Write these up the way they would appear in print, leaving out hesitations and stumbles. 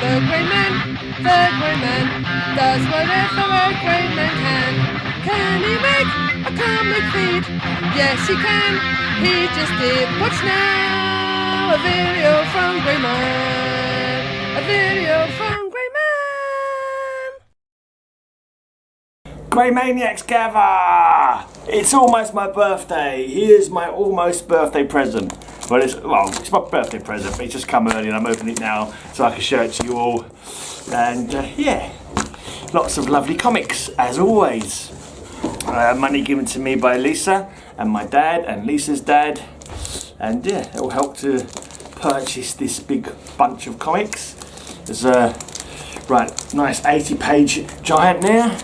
The grey man does whatever a grey man can. Can he make a comic feed? Yes, he can. He just did. Watch now, a video from Grey Man. A video from Grey Man. Grey Maniacs gather! It's almost my birthday. Here's my almost birthday present. Well, it's my birthday present, but it's just come early and I'm opening it now so I can show it to you all. And yeah, lots of lovely comics, as always. Money given to me by Lisa and my dad and Lisa's dad. And yeah, it will help to purchase this big bunch of comics. There's a nice 80-page giant there.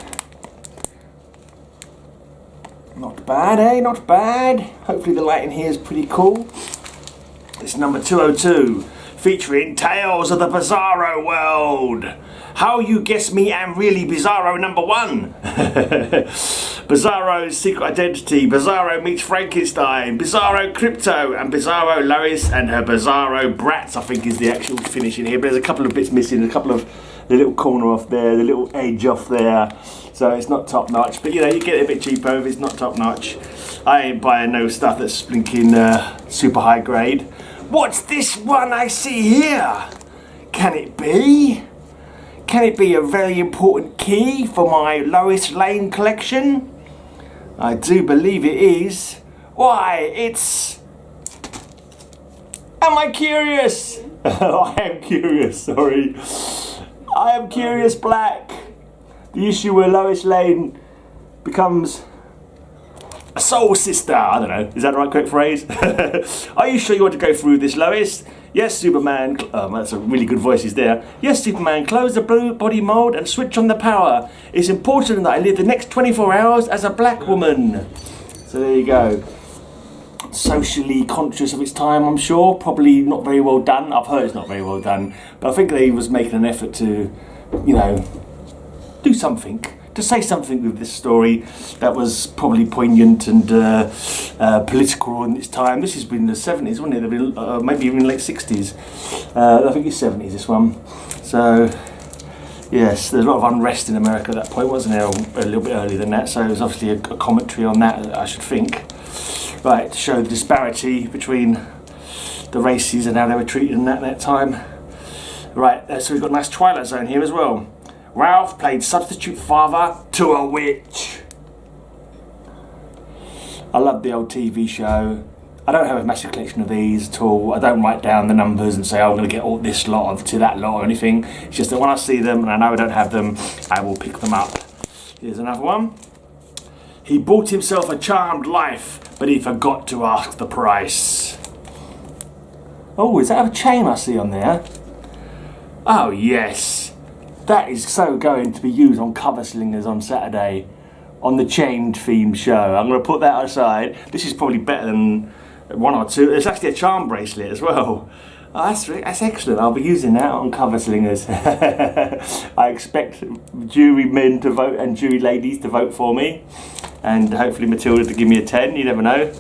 Not bad, eh? Not bad. Hopefully the lighting here is pretty cool. It's number 202, featuring Tales of the Bizarro World. How You Guess Me am Really Bizarro number 1. Bizarro's Secret Identity, Bizarro Meets Frankenstein, Bizarro Crypto, and Bizarro Lois and her Bizarro Brats, I think is the actual finish in here. But there's a couple of bits missing, a couple of the little corner off there, the little edge off there. So it's not top notch, but you know, you get it a bit cheaper if it's not top notch. I ain't buying no stuff that's blinking super high grade. What's this one I see here? Can it be? Can it be a very important key for my Lois Lane collection? I do believe it is. Why, it's... Am I curious? I am curious, sorry. I am Curious Black. The issue where Lois Lane becomes a soul sister. I don't know, is that the right correct phrase? Are you sure you want to go through this, Lois? Yes, Superman. That's a really good voice is there. Yes, Superman, close the blue body mold and switch on the power. It's important that I live the next 24 hours as a black woman. So there you go. Socially conscious of its time, I'm sure. Probably not very well done. I've heard it's not very well done. But I think they was making an effort to, you know, do something. To say something with this story that was probably poignant and political in its time. This has been the 70s, wasn't it? Maybe even late 60s. I think it's 70s, this one. So, yes, there's a lot of unrest in America at that point, wasn't there? A little bit earlier than that. So it was obviously a commentary on that, I should think. Right, to show the disparity between the races and how they were treated in that time. Right, so we've got a nice Twilight Zone here as well. Ralph played substitute father to a witch. I love the old TV show. I don't have a massive collection of these at all. I don't write down the numbers and say, oh, I'm going to get all this lot to that lot or anything. It's just that when I see them and I know I don't have them, I will pick them up. Here's another one. He bought himself a charmed life, but he forgot to ask the price. Oh, is that a chain I see on there? Oh, yes. That is so going to be used on Cover Slingers on Saturday on the chained themed show. I'm going to put that aside. This is probably better than one or two. There's actually a charm bracelet as well. Oh, that's excellent. I'll be using that on Cover Slingers. I expect jury men to vote and jury ladies to vote for me. And hopefully Matilda to give me a 10. You never know.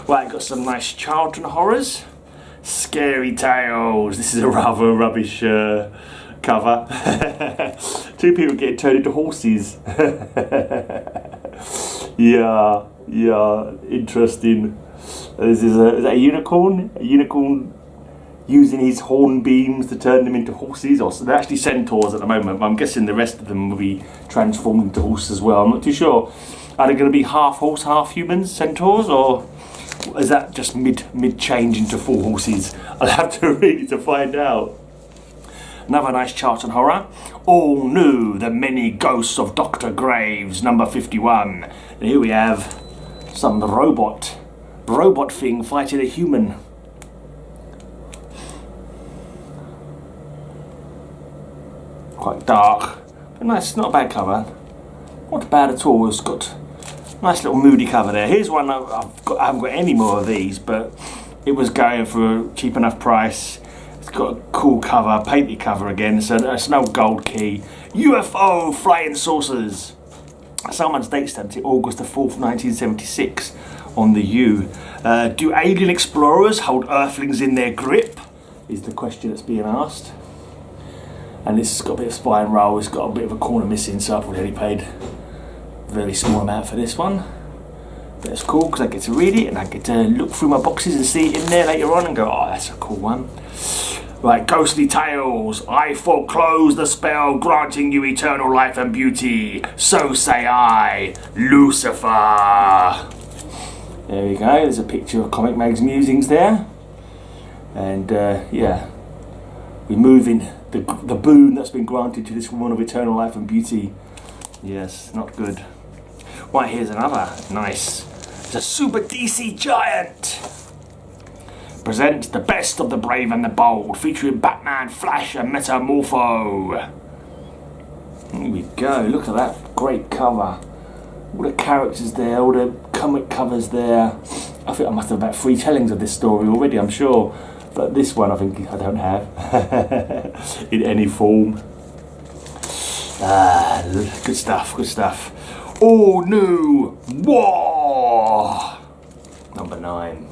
Right, got some nice Charlton horrors. Scary Tales. This is a rather rubbish cover. Two people getting turned into horses. yeah, interesting. Is that a unicorn? A unicorn using his horn beams to turn them into horses? Or so they're actually centaurs at the moment, but I'm guessing the rest of them will be transformed into horses as well. I'm not too sure. Are they going to be half horse, half humans, centaurs, or is that just mid change into full horses? I'll have to read it to find out. Another nice Charlton horror. All New, The Many Ghosts of Dr. Graves, number 51. And here we have some robot thing fighting a human. Quite dark, but nice, not a bad cover. Not bad at all. It's got a nice little moody cover there. Here's one I haven't got any more of these, but it was going for a cheap enough price. It's got a cool cover, painted cover again, so it's an old gold key. UFO Flying Saucers. Someone's date stamped it August the 4th, 1976 on the U. Do alien explorers hold earthlings in their grip? Is the question that's being asked. And it's got a bit of spine roll, it's got a bit of a corner missing, so I've already paid a very small amount for this one. But it's cool because I get to read it and I get to look through my boxes and see it in there later on and go, oh, that's a cool one. Right, Ghostly Tales. I foreclose the spell granting you eternal life and beauty. So say I, Lucifer. There we go, there's a picture of Comic Mag's musings there. And yeah, removing the boon that's been granted to this woman of eternal life and beauty. Yes, not good. Right, here's another. Nice. It's a Super DC Giant. Present the best of the brave and the bold, featuring Batman, Flash and Metamorpho. Here we go, look at that great cover. All the characters there, all the comic covers there. I think I must have about 3 tellings of this story already, I'm sure. But this one I think I don't have in any form. Ah, good stuff, good stuff. All new War! Number 9.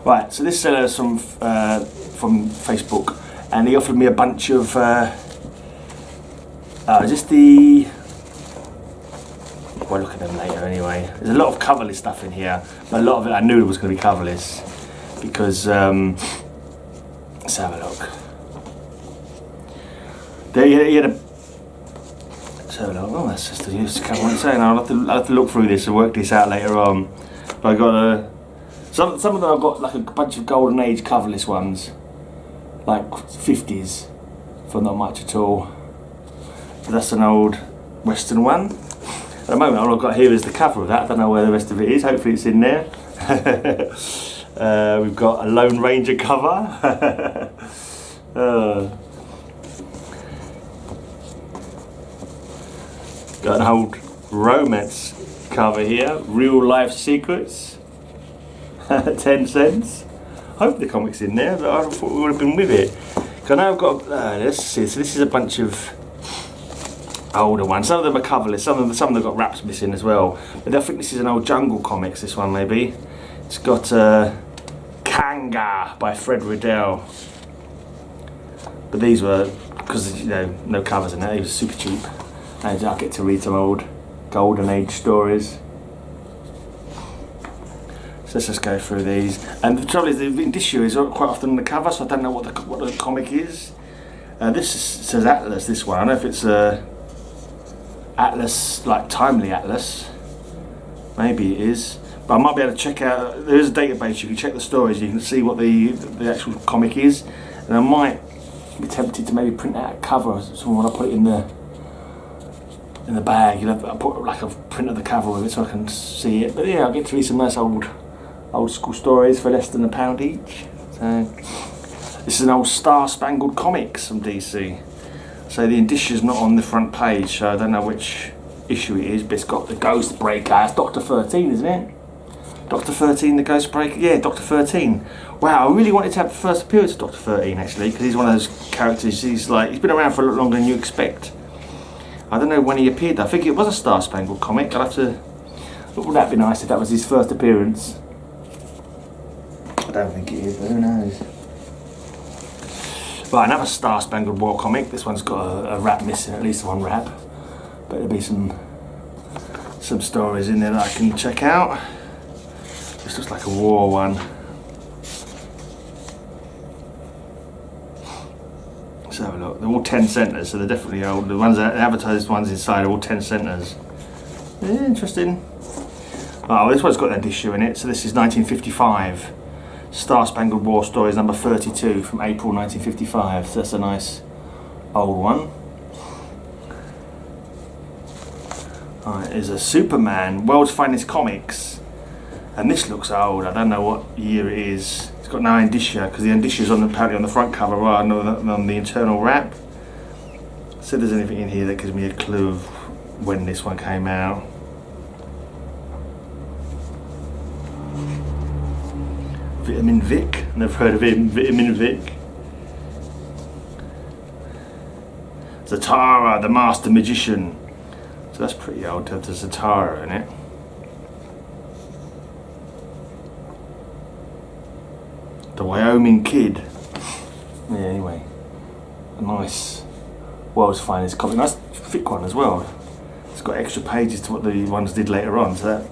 Right, so this seller's from Facebook, and he offered me a bunch of just the. We'll look at them later anyway. There's a lot of coverless stuff in here, but a lot of it I knew it was going to be coverless because. Let's have a look. There he had a. Let's have a look. Oh, that's just a used cover. I'm saying I'll have to look through this and work this out later on. But I got a. Some of them I've got like a bunch of Golden Age coverless ones, like 50s, for not much at all. But that's an old Western one. At the moment all I've got here is the cover of that, I don't know where the rest of it is, hopefully it's in there. We've got a Lone Ranger cover. Got an old romance cover here, Real Life Secrets. 10 cents. I hope the comic's in there, but I thought we would have been with it. Because now I've got, let's see, so this is a bunch of older ones. Some of them are coverless, some of them have got wraps missing as well. But I think this is an old Jungle Comics, this one maybe. It's got Kanga by Fred Riddell. But these were, because you know, no covers in there, these were super cheap. And I get to read some old Golden Age stories. So let's just go through these. And the trouble is, the issue is quite often on the cover, so I don't know what the comic is. Says Atlas, this one. I don't know if it's Atlas, like Timely Atlas. Maybe it is. But I might be able to check out, there is a database, you can check the stories, you can see what the actual comic is. And I might be tempted to maybe print out a cover, so when I put it in the bag, you know, I put like a print of the cover with it so I can see it. But yeah, I'll get to read some nice old school stories for less than £1 each. So this is an old Star Spangled Comics from DC. So the indicia's not on the front page, so I don't know which issue it is, but it's got the Ghost Breaker. It's Dr. 13, isn't it? Dr. 13, the Ghost Breaker? Yeah, Dr. 13. Wow, I really wanted to have the first appearance of Dr. 13 actually, because he's one of those characters, he's been around for a lot longer than you expect. I don't know when he appeared. I think it was a Star Spangled Comic. I'll have to. Wouldn't that be nice if that was his first appearance? I don't think it is, but who knows? Right, another Star Spangled War comic. This one's got a wrap missing, at least one wrap. But there'll be some stories in there that I can check out. This looks like a war one. Let's have a look. They're all 10 centers, so they're definitely old. The ones that advertised ones inside are all 10 centers. Yeah, interesting. Oh, this one's got an issue in it. So this is 1955. Star Spangled War Stories number 32 from April 1955. So that's a nice old one. Alright, there's a Superman, World's Finest Comics. And this looks old. I don't know what year it is. It's got no indicia, because the indicia's apparently on the front cover rather than on the internal wrap. So if there's anything in here that gives me a clue of when this one came out. Vitamin Vic? Never heard of him. Vitamin Vic. Zatara, the Master Magician. So that's pretty old to have the Zatara in it. The Wyoming Kid. Yeah, anyway, a nice, world's finest comic. Nice thick one as well. It's got extra pages to what the ones did later on, so that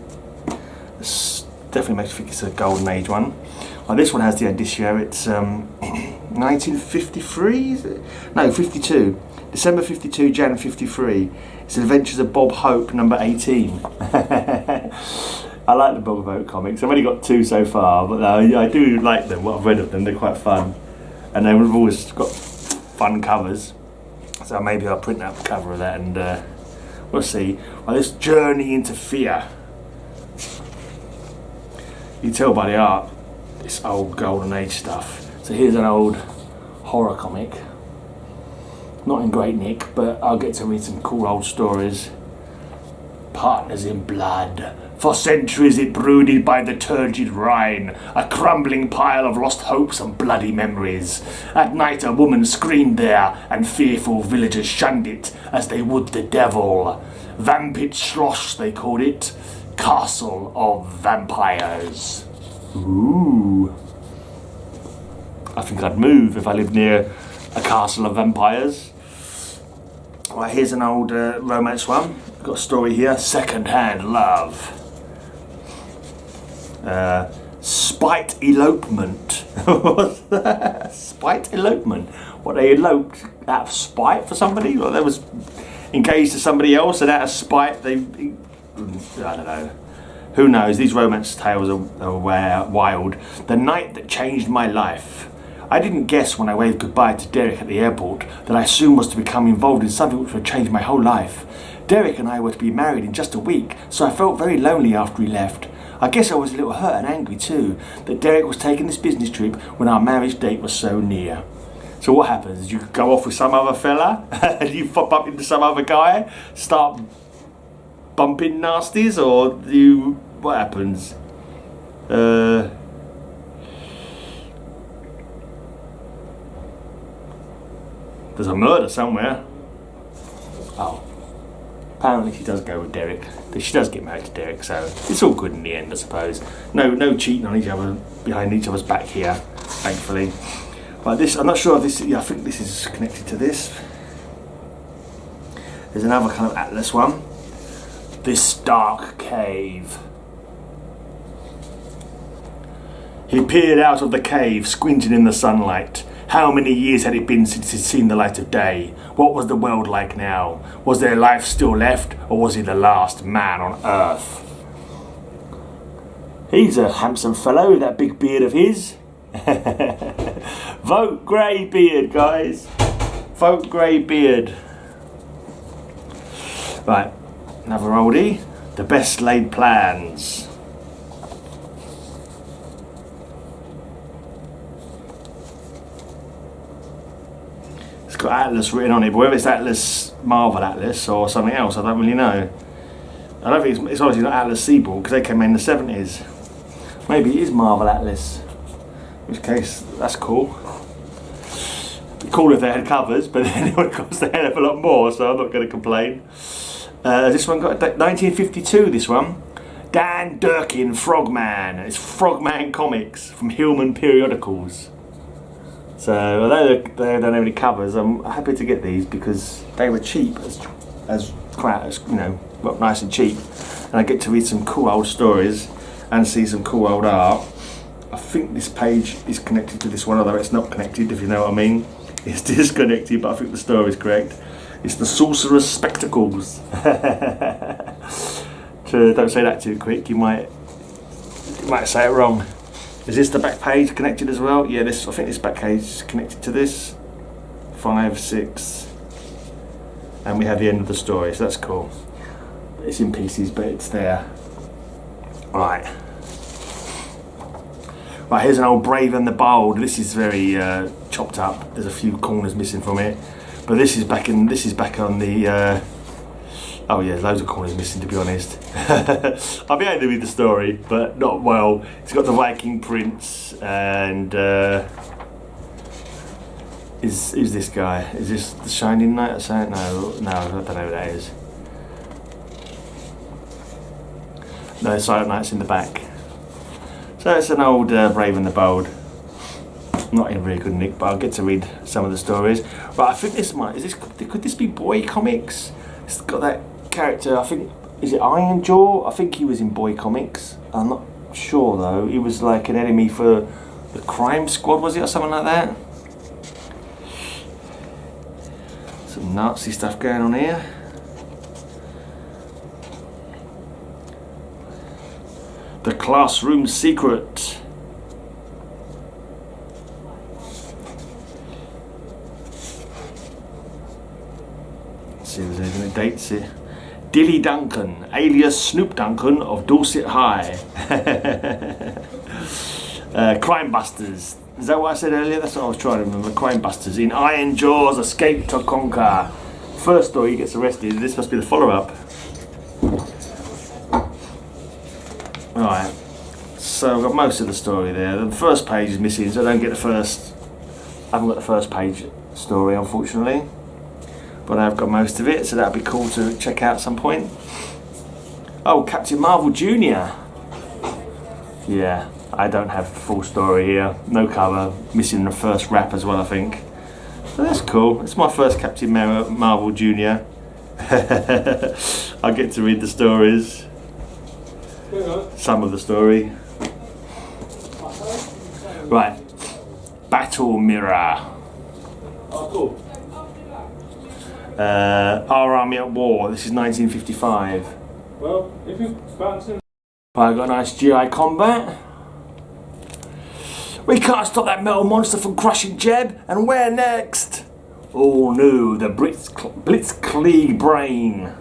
definitely makes me think it's a golden age one. Well, this one has the indicia. It's 1953, is it? No, 52. December 52, Jan 53. It's Adventures of Bob Hope, number 18. I like the Bob Hope comics. I've only got 2 so far, but I do like them. What I've read of them, they're quite fun. And they've always got fun covers. So maybe I'll print out the cover of that and we'll see. Well, this journey into fear. You tell by the art, it's old golden age stuff. So here's an old horror comic. Not in great nick, but I'll get to read some cool old stories. Partners in blood. For centuries it brooded by the turgid Rhine, a crumbling pile of lost hopes and bloody memories. At night a woman screamed there, and fearful villagers shunned it as they would the devil. Vampit Schloss, they called it. Castle of Vampires. Ooh. I think I'd move if I lived near a castle of vampires. Right, here's an old romance one. Got a story here. Second-hand love. Spite elopement. What's that? Spite elopement. What, they eloped out of spite for somebody? Or they was engaged to somebody else and out of spite they... I don't know. Who knows? These romance tales are wild. The night that changed my life. I didn't guess when I waved goodbye to Derek at the airport that I soon was to become involved in something which would change my whole life. Derek and I were to be married in just a week, so I felt very lonely after he left. I guess I was a little hurt and angry too, that Derek was taking this business trip when our marriage date was so near. So what happens? You go off with some other fella, and you pop up into some other guy, start bumping nasties, or what happens? There's a murder somewhere. Oh. Apparently she does go with Derek. She does get married to Derek, so it's all good in the end, I suppose. No cheating on each other behind each other's back here, thankfully. But this, I'm not sure if this, I think this is connected to this. There's another kind of Atlas one. This dark cave. He peered out of the cave, squinting in the sunlight. How many years had it been since he'd seen the light of day? What was the world like now? Was there life still left, or was he the last man on Earth? He's a handsome fellow, that big beard of his. Vote grey beard, guys. Vote grey beard. Right, another oldie. The best laid plans. It's got Atlas written on it, but whether it's Atlas, Marvel Atlas, or something else, I don't really know. I don't think it's obviously not Atlas Seaboard, because they came in the 70s. Maybe it is Marvel Atlas. In which case, that's cool. It'd be cool if they had covers, but then it would cost a hell of a lot more, so I'm not going to complain. This one got 1952, this one. Dan Durkin, Frogman. It's Frogman Comics from Hillman Periodicals. So, although they don't have any covers, I'm happy to get these because they were cheap as you know, nice and cheap. And I get to read some cool old stories and see some cool old art. I think this page is connected to this one, although it's not connected, if you know what I mean. It's disconnected, but I think the story is correct. It's the Sorcerer's Spectacles. So don't say that too quick, you might say it wrong. Is this the back page connected as well? Yeah, I think this back page is connected to this. 5, 6. And we have the end of the story, so that's cool. It's in pieces, but it's there. Right, here's an old Brave and the Bold. This is very chopped up. There's a few corners missing from it. But this is back on the... oh yeah, loads of corners missing, to be honest. I'll be able to read the story, but not well. It's got the Viking Prince and... Is this guy? Is this the Shining Knight or something? No, I don't know who that is. No, Silent Knight's in the back. So it's an old Brave and the Bold. Not in very good nick, but I'll get to read some of the stories. But I think this might, could this be Boy Comics? It's got that character, I think, is it Iron Jaw? I think he was in Boy Comics. I'm not sure though. He was like an enemy for the Crime Squad, was it, or something like that? Some Nazi stuff going on here. The Classroom Secret. Let's see if there's anything that dates it. Dilly Duncan, alias Snoop Duncan of Dorset High. Crime Busters. Is that what I said earlier? That's what I was trying to remember. Crime Busters. In Iron Jaws, Escape to Conquer. First story, he gets arrested. This must be the follow-up. Right. So I've got most of the story there. The first page is missing, so I don't get the first. I haven't got the first page story, unfortunately. But I've got most of it, so that'd be cool to check out at some point. Oh, Captain Marvel Jr. Yeah, I don't have the full story here. No cover, missing the first wrap as well, I think. So that's cool. It's my first Captain Marvel Jr. I get to read the stories. Some of the story. Right. Battle Mirror. Oh, cool. Our Army at War. This is 1955. Well, if you're bouncing. I got a nice GI combat. We can't stop that metal monster from crushing Jeb. And where next? All new, the Blitzkrieg Brain.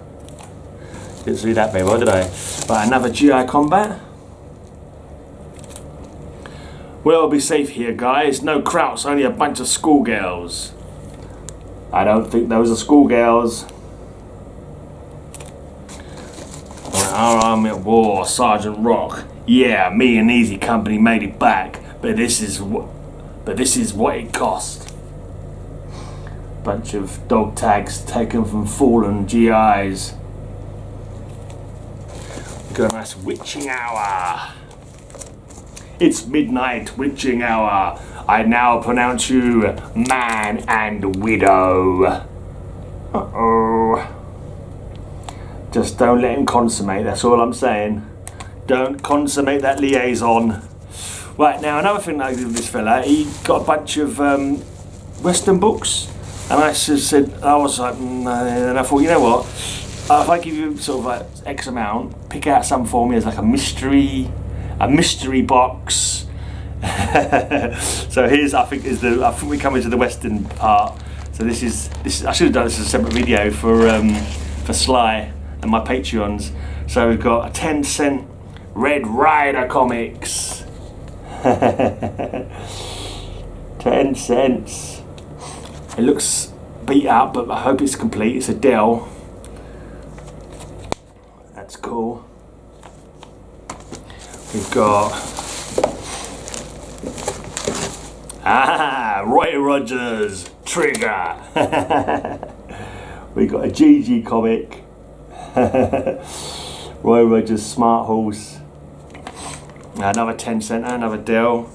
Didn't see that very well, did I? Right, another GI combat. We'll be safe here, guys. No Krauts, only a bunch of schoolgirls. I don't think those are schoolgirls. Our Army at War, Sergeant Rock. Yeah, me and Easy Company made it back, but this is what it cost. Bunch of dog tags taken from fallen GIs. Got a nice witching hour. It's midnight witching hour. I now pronounce you man and widow. Uh-oh. Just don't let him consummate, that's all I'm saying. Don't consummate that liaison. Right, now another thing I did with this fella, he got a bunch of Western books. And I said, I was like, and I thought, you know what? If I give you sort of like X amount, pick out some for me as like a mystery box. So here's, I think we come into the Western part. So this is I should have done this as a separate video for Sly and my Patreons. So we've got a 10-cent Red Rider comics. 10 cents. It looks beat up, but I hope it's complete. It's a Dell. That's cool. We've got Roy Rogers Trigger. We got a GG comic. Roy Rogers Smart Horse. Another 10 cent, another Dell.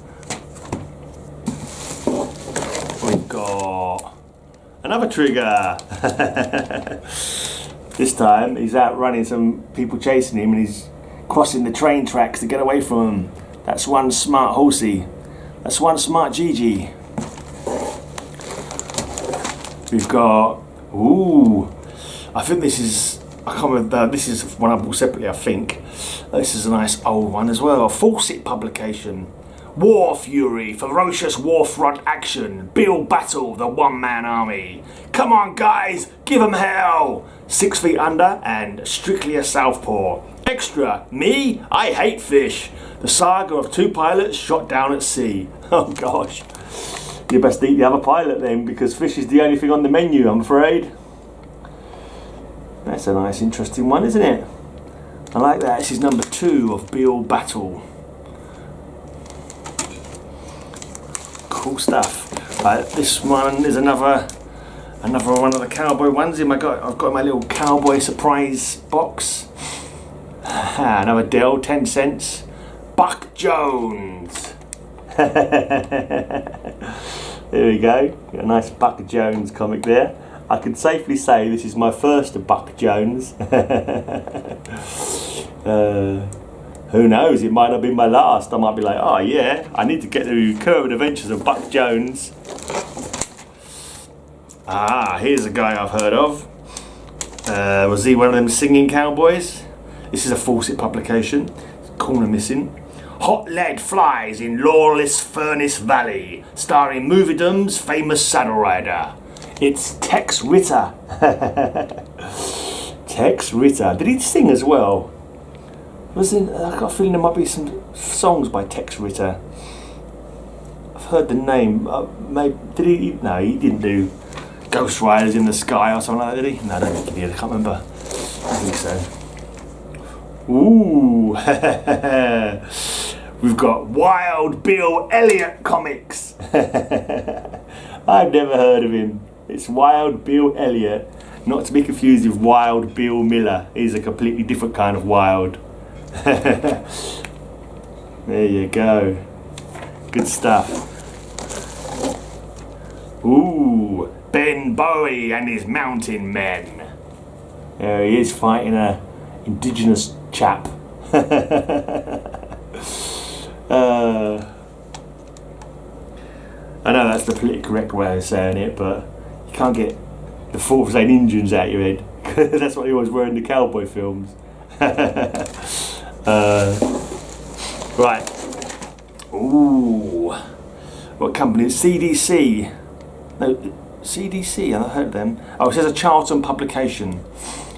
We've got another Trigger. This time he's out running, some people chasing him, and he's crossing the train tracks to get away from them. That's one smart horsey. That's one smart GG. We've got, I think this is, I can't remember, this is one I bought separately, I think. This is a nice old one as well, a Fawcett publication. War Fury, ferocious war front action. Bill Battle, the one-man army. Come on guys, give 'em hell. 6 feet under and strictly a southpaw. Extra, me, I hate fish. The saga of 2 pilots shot down at sea. Oh gosh. You best eat the other pilot then, because fish is the only thing on the menu, I'm afraid. That's a nice interesting one, isn't it? I like that. This is number 2 of Bill Battle. Cool stuff. This one is another one of the cowboy ones. I've got my little cowboy surprise box. Another Dell, 10 cents. Buck Jones. There we go. Got a nice Buck Jones comic there. I can safely say this is my first Buck Jones. Who knows? It might not be my last. I might be like, oh yeah, I need to get the current adventures of Buck Jones. Ah, here's a guy I've heard of. Was he one of them singing cowboys? This is a Fawcett publication. Corner missing. Hot lead flies in lawless Furnace Valley, starring Moviedom's famous saddle rider. It's Tex Ritter. Tex Ritter. Did he sing as well? I got a feeling there might be some songs by Tex Ritter. I've heard the name. Maybe did he? No, he didn't do Ghost Riders in the Sky or something like that, did he? No, I don't think he did. I can't remember. I think so. Ooh. We've got Wild Bill Elliott comics. I've never heard of him. It's Wild Bill Elliott, not to be confused with Wild Bill Miller. He's a completely different kind of wild. There you go. Good stuff. Ooh, Ben Bowie and his mountain men. There he is fighting a indigenous chap. I know that's the politically correct way of saying it, but you can't get the thought of saying Indians out your head. That's what he always were in the cowboy films. Right. Ooh. What company? CDC. No, CDC, I've heard of them. Oh, it says a Charlton publication.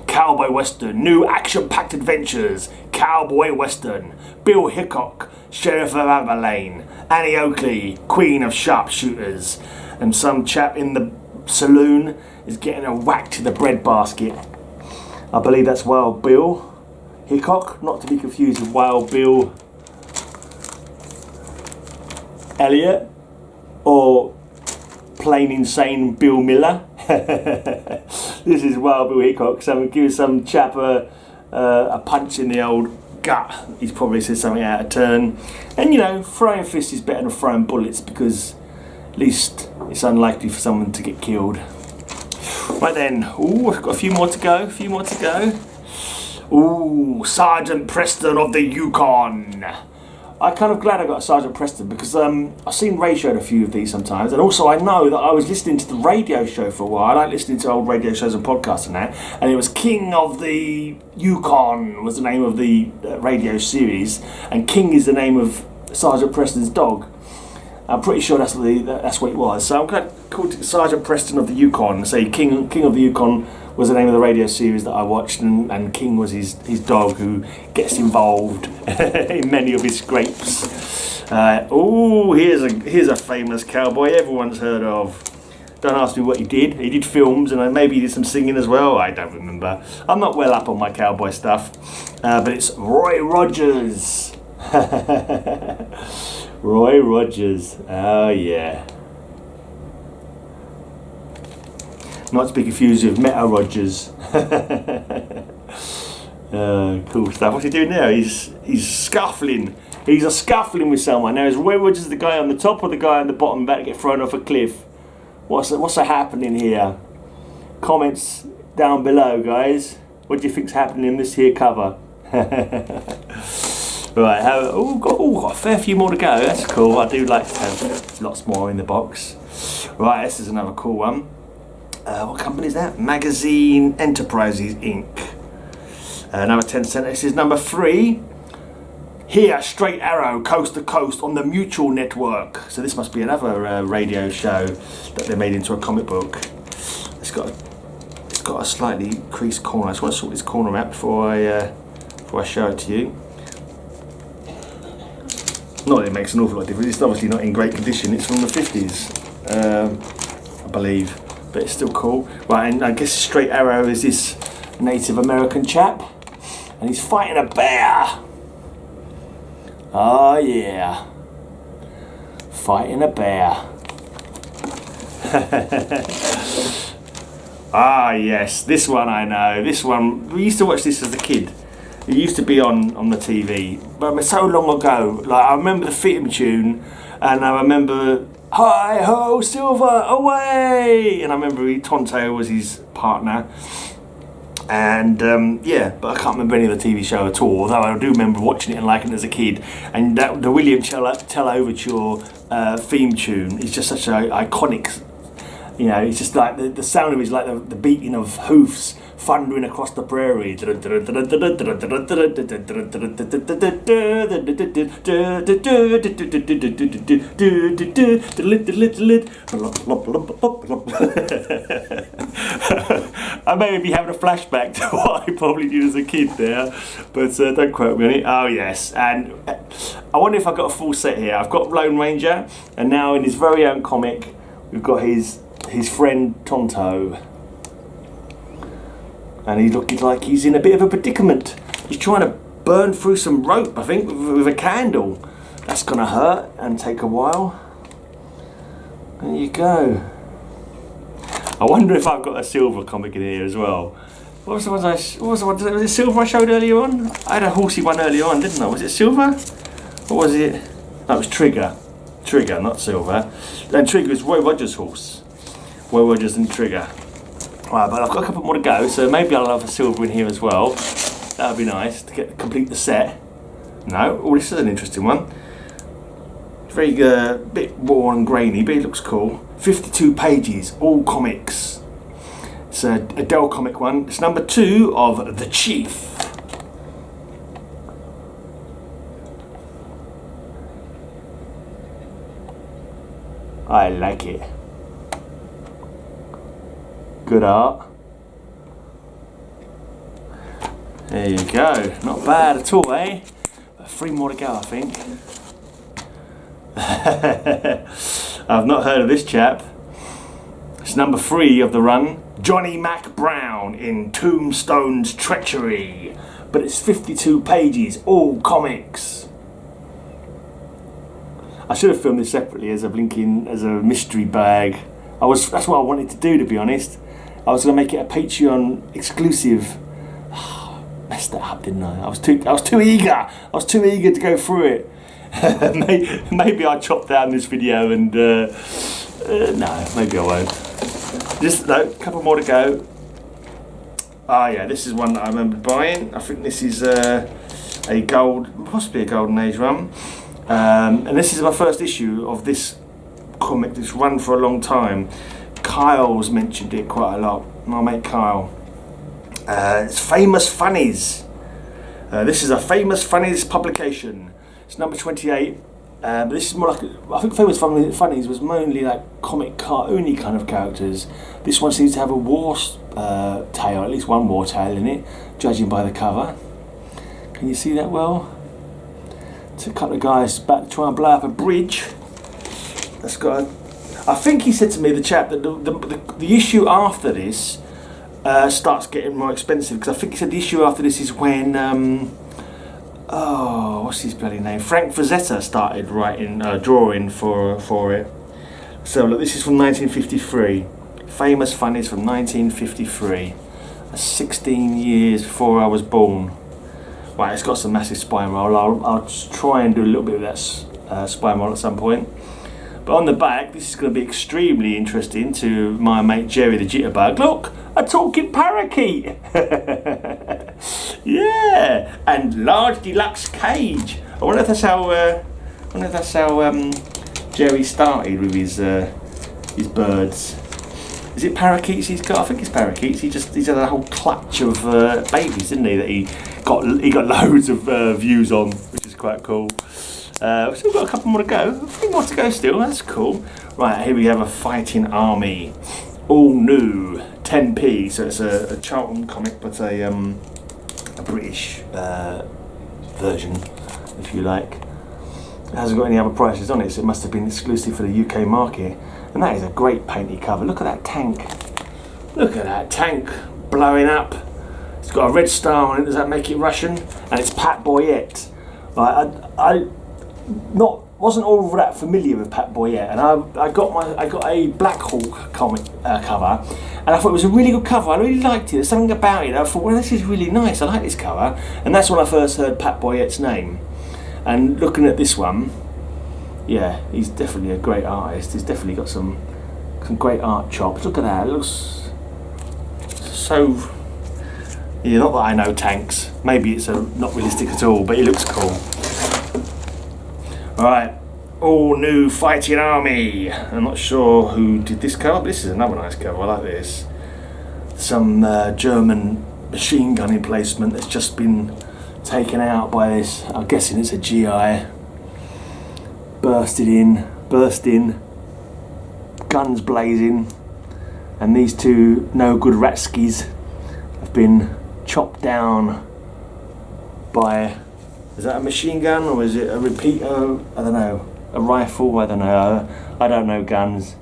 Cowboy Western, new action-packed adventures. Cowboy Western. Bill Hickok, Sheriff of Abilene. Annie Oakley, Queen of Sharpshooters. And some chap in the saloon is getting a whack to the bread basket. I believe that's Wild Bill Hickok, not to be confused with Wild Bill Elliott or plain insane Bill Miller. This is Wild Bill Hickok, so give some chap a punch in the old gut. He's probably said something out of turn. And you know, throwing fists is better than throwing bullets because at least it's unlikely for someone to get killed. Right then, ooh, I've got a few more to go, Ooh, Sergeant Preston of the Yukon. I'm kind of glad I got a Sergeant Preston because I've seen Ray showed a few of these sometimes, and also I know that I was listening to the radio show for a while. I like listening to old radio shows and podcasts and that, and it was King of the Yukon was the name of the radio series, and King is the name of Sergeant Preston's dog. I'm pretty sure that's what it was. So I'm glad called it Sergeant Preston of the Yukon. Say King of the Yukon was the name of the radio series that I watched, and King was his dog who gets involved in many of his scrapes. Oh, here's a famous cowboy everyone's heard of. Don't ask me what he did. He did films and maybe he did some singing as well. I don't remember. I'm not well up on my cowboy stuff, but it's Roy Rogers. Roy Rogers. Oh yeah. Not to be confused with Meta Rogers. Cool stuff. What's he doing now? He's scuffling. He's scuffling with someone. Now is Roy Rogers the guy on the top or the guy on the bottom about to get thrown off a cliff? What's happening here? Comments down below, guys. What do you think's happening in this here cover? Right, got a fair few more to go. That's cool. I do like to have lots more in the box. Right, this is another cool one. What company is that? Magazine Enterprises Inc. Another 10 cent. This is number 3. Here, Straight Arrow, Coast to Coast on the Mutual Network. So this must be another radio show that they made into a comic book. It's got a slightly creased corner. I just want to sort this corner out before I show it to you. Not that it makes an awful lot of difference. It's obviously not in great condition. It's from the 50s, I believe, but it's still cool. Right, and I guess Straight Arrow is this Native American chap, and he's fighting a bear. Oh yeah, fighting a bear. Ah yes, this one I know. This one, we used to watch this as a kid. It used to be on the TV, but so long ago. Like I remember the theme tune, And I remember, hi ho, Silver, away! And I remember Tonto was his partner. And yeah, but I can't remember any of the TV show at all, although I do remember watching it and liking it as a kid. And the William Tell Overture theme tune is just such an iconic, you know, it's just like the sound of it is like the beating of hoofs thundering across the prairie. I may be having a flashback to what I probably did as a kid there, but don't quote me on it. Oh yes, and I wonder if I've got a full set here. I've got Lone Ranger, and now in his very own comic, we've got his friend Tonto. And he's looking like he's in a bit of a predicament. He's trying to burn through some rope, I think, with a candle. That's going to hurt and take a while. There you go. I wonder if I've got a Silver comic in here as well. What was the one? Was it Silver I showed earlier on? I had a horsey one earlier on, didn't I? Was it Silver? What was it? No, it was Trigger. Trigger, not Silver. And Trigger was Roy Rogers' horse. Roy Rogers and Trigger. Right, but I've got a couple more to go, so maybe I'll have a Silver in here as well. That would be nice to complete the set. No, oh, this is an interesting one. It's very bit worn and grainy, but it looks cool. 52 pages, all comics. It's a Dell comic one. It's number 2 of The Chief. I like it. Good art. There you go. Not bad at all, eh? But 3 more to go, I think. I've not heard of this chap. It's number 3 of the run. Johnny Mac Brown in Tombstone's Treachery. But it's 52 pages, all comics. I should have filmed this separately as a mystery bag. That's what I wanted to do, to be honest. I was going to make it a Patreon exclusive. Messed that up, didn't I? I was too eager. I was too eager to go through it. Maybe I'll chop down this video and no, maybe I won't. Just a couple more to go. Ah, yeah, this is one that I remember buying. I think this is possibly a Golden Age run. And this is my first issue of this comic that's run for a long time. Kyle's mentioned it quite a lot, my mate Kyle. It's Famous Funnies. This is a Famous Funnies publication. It's number 28. But this is more like, I think Famous Funnies was mainly like comic cartoony kind of characters. This one seems to have a war tale, at least one war tale in it, judging by the cover. Can you see that well? It's a couple of guys about to try and blow up a bridge. That's got I think he said to me, the chap, that the issue after this starts getting more expensive, because I think he said the issue after this is when what's his bloody name? Frank Frazetta started drawing for it. So look, this is from 1953. Famous Funnies from 1953. That's 16 years before I was born. Right, it's got some massive spine roll. I'll try and do a little bit of that spine roll at some point. But on the back, this is going to be extremely interesting to my mate Jerry the Jitterbug. Look, a talking parakeet. Yeah, and large deluxe cage. I wonder if that's how Jerry started with his birds. Is it parakeets he's got? I think it's parakeets. He's had a whole clutch of babies, didn't he? That he got loads of views on, which is quite cool. We've still got a couple more to go. 3 more to go still. That's cool. Right, here we have a Fighting Army, all new, 10p. So it's a Charlton comic, but a British version, if you like. It hasn't got any other prices on it, so it must have been exclusive for the UK market. And that is a great painted cover. Look at that tank. Look at that tank blowing up. It's got a red star on it. Does that make it Russian? And it's Pat Boyette. Right, I wasn't all that familiar with Pat Boyette, and I got a Black Hawk comic cover, and I thought it was a really good cover. I really liked it. There's something about it. I thought, well, this is really nice. I like this cover, and that's when I first heard Pat Boyette's name. And looking at this one, yeah, he's definitely a great artist. He's definitely got some great art chops. Look at that, it looks so... Yeah, not that I know tanks. Maybe it's not realistic at all, but it looks cool. Alright, all new fighting army. I'm not sure who did this cover, but this is another nice cover. I like this. Some German machine gun emplacement that's just been taken out by this. I'm guessing it's a GI. Burst in, guns blazing, and these two no good ratskis have been chopped down by, is that a machine gun or is it a repeater? I don't know, a rifle, I don't know, I don't know guns.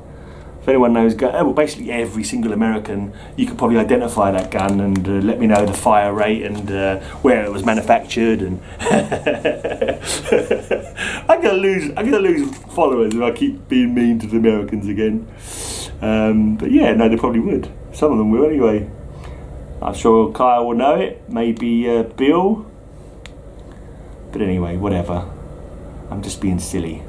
If anyone knows guns, well, basically every single American, you could probably identify that gun and let me know the fire rate and where it was manufactured. And I'm gonna lose followers if I keep being mean to the Americans again. But yeah, no, they probably would. Some of them will anyway. I'm sure Kyle will know it, maybe Bill. But anyway, whatever. I'm just being silly.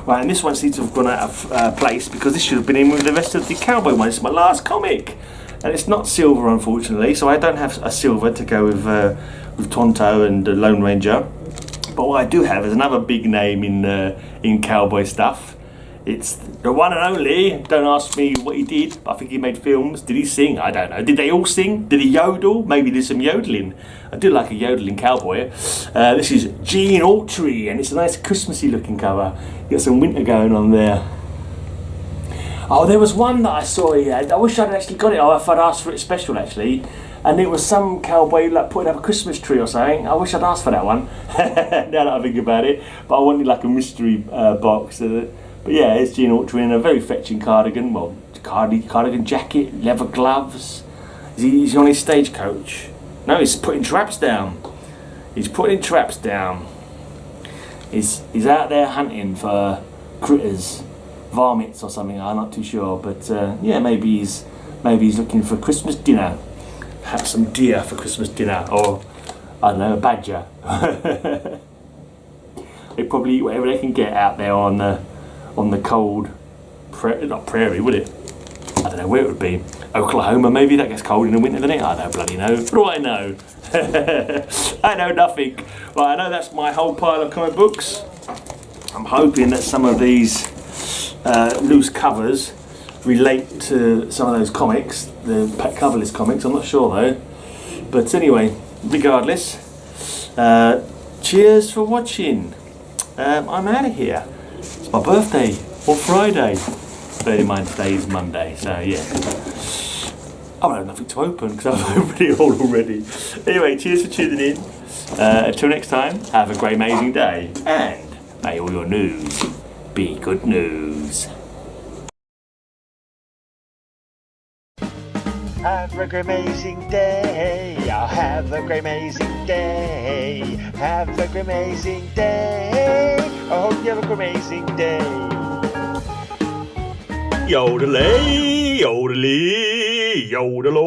Right, and this one seems to have gone out of place because this should have been in with the rest of the cowboy one. It's my last comic, and it's not silver, unfortunately. So I don't have a silver to go with Tonto and the Lone Ranger. But what I do have is another big name in cowboy stuff. It's the one and only. Don't ask me what he did. I think he made films. Did he sing? I don't know. Did they all sing? Did he yodel? Maybe there's some yodeling. I do like a yodeling cowboy. This is Gene Autry, and it's a nice Christmassy looking cover. You got some winter going on there. Oh, there was one that I saw he had. I wish I'd actually got it. Oh, if I'd asked for it special actually. And it was some cowboy like putting up a Christmas tree or something. I wish I'd asked for that one. Now that I think about it. But I wanted like a mystery box. But yeah, it's Gene Autry in a very fetching cardigan. Well, cardigan jacket, leather gloves. Is he on his stagecoach? No, he's putting traps down. He's putting traps down. He's out there hunting for critters, varmints or something. I'm not too sure, but yeah, maybe he's looking for Christmas dinner. Have some deer for Christmas dinner, or I don't know, a badger. They probably eat whatever they can get out there on the cold, not prairie, would it? I don't know where it would be. Oklahoma, maybe. That gets cold in the winter, doesn't it? I don't bloody know. What do I know? I know nothing. Right, I know that's my whole pile of comic books. I'm hoping that some of these loose covers relate to some of those comics, the coverless comics. I'm not sure though. But anyway, regardless, cheers for watching. I'm out of here. It's my birthday on Friday. Bear in mind today is Monday, so yeah. I've had nothing to open because I've opened it all already. Anyway, cheers for tuning in. Until next time, have a great amazing day, and may all your news be good news. Have a great amazing day. I'll have a great amazing day. Have a great amazing day. I hope you have a great amazing day. Yodelay, yodelay, yodelo.